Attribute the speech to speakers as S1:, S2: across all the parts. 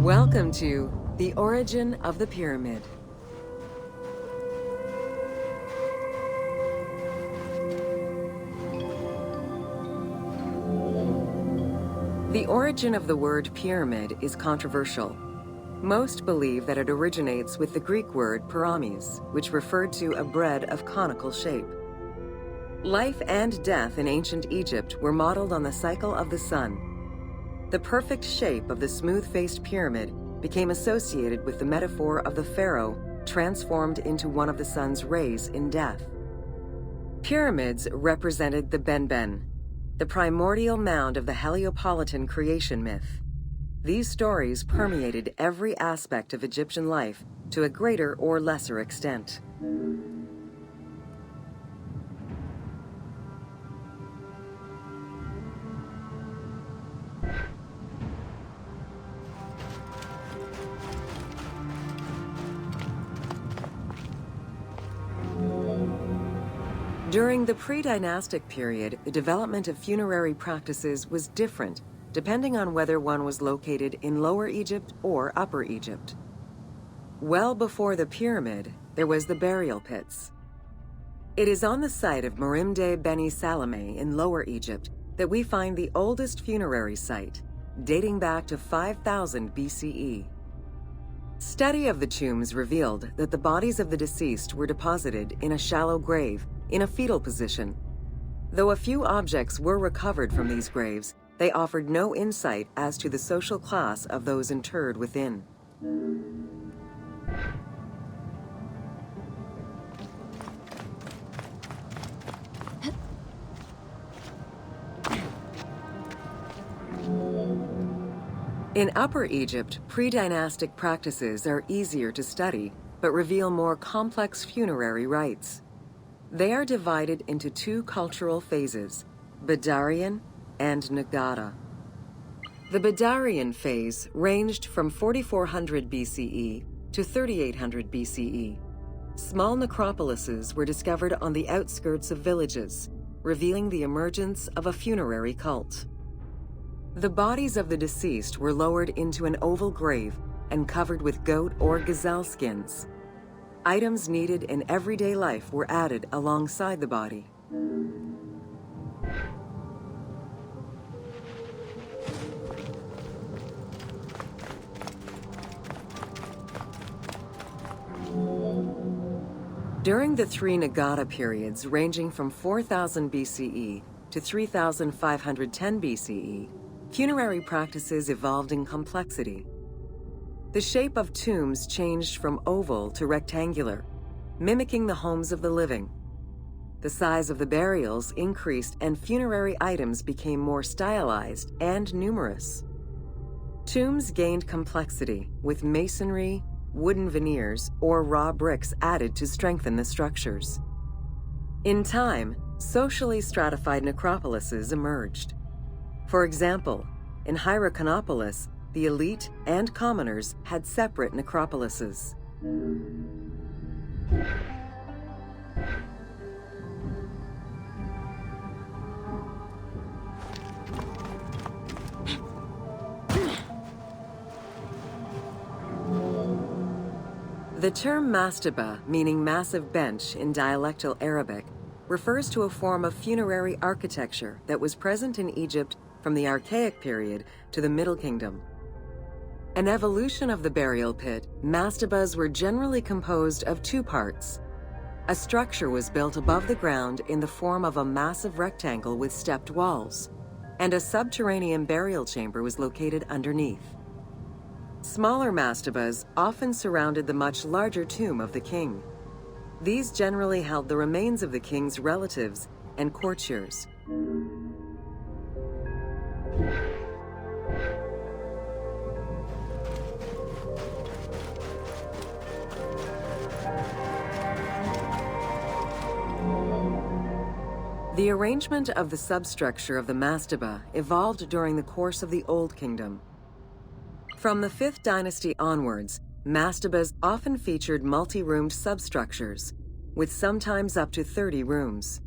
S1: Welcome to The Origin of the Pyramid. The origin of the word pyramid is controversial. Most believe that it originates with the Greek word pyramis, which referred to a bread of conical shape. Life and death in ancient Egypt were modeled on the cycle of the sun. The perfect shape of the smooth-faced pyramid became associated with the metaphor of the pharaoh transformed into one of the sun's rays in death. Pyramids represented the Benben, the primordial mound of the Heliopolitan creation myth. These stories permeated every aspect of Egyptian life to a greater or lesser extent. During the pre-dynastic period, the development of funerary practices was different depending on whether one was located in Lower Egypt or Upper Egypt. Well before the pyramid, there was the burial pits. It is on the site of Merimde Beni Salome in Lower Egypt that we find the oldest funerary site, dating back to 5000 BCE. Study of the tombs revealed that the bodies of the deceased were deposited in a shallow grave in a fetal position. Though a few objects were recovered from these graves, they offered no insight as to the social class of those interred within. In Upper Egypt, pre-dynastic practices are easier to study, but reveal more complex funerary rites. They are divided into two cultural phases, Badarian and Nagada. The Badarian phase ranged from 4400 BCE to 3800 BCE. Small necropolises were discovered on the outskirts of villages, revealing the emergence of a funerary cult. The bodies of the deceased were lowered into an oval grave and covered with goat or gazelle skins. Items needed in everyday life were added alongside the body. During the three Nagada periods ranging from 4000 BCE to 3510 BCE, funerary practices evolved in complexity. The shape of tombs changed from oval to rectangular, mimicking the homes of the living. The size of the burials increased and funerary items became more stylized and numerous. Tombs gained complexity, with masonry, wooden veneers, or raw bricks added to strengthen the structures. In time, socially stratified necropolises emerged. For example, in Hierakonpolis, the elite and commoners had separate necropolises. The term mastaba, meaning massive bench in dialectal Arabic, refers to a form of funerary architecture that was present in Egypt from the Archaic period to the Middle Kingdom. An evolution of the burial pit, mastabas were generally composed of two parts. A structure was built above the ground in the form of a massive rectangle with stepped walls, and a subterranean burial chamber was located underneath. Smaller mastabas often surrounded the much larger tomb of the king. These generally held the remains of the king's relatives and courtiers. The arrangement of the substructure of the mastaba evolved during the course of the Old Kingdom. From the 5th dynasty onwards, mastabas often featured multi-roomed substructures, with sometimes up to 30 rooms.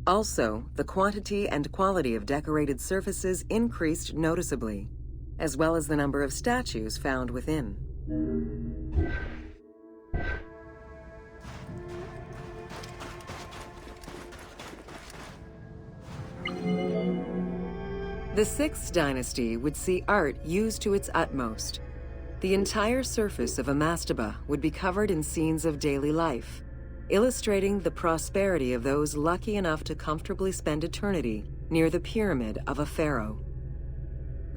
S1: Also, the quantity and quality of decorated surfaces increased noticeably, as well as the number of statues found within. The 6th dynasty would see art used to its utmost. The entire surface of a mastaba would be covered in scenes of daily life, illustrating the prosperity of those lucky enough to comfortably spend eternity near the pyramid of a pharaoh.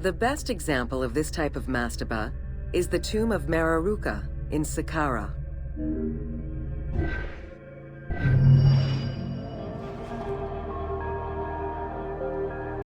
S1: The best example of this type of mastaba is the tomb of Meroruka in Saqqara.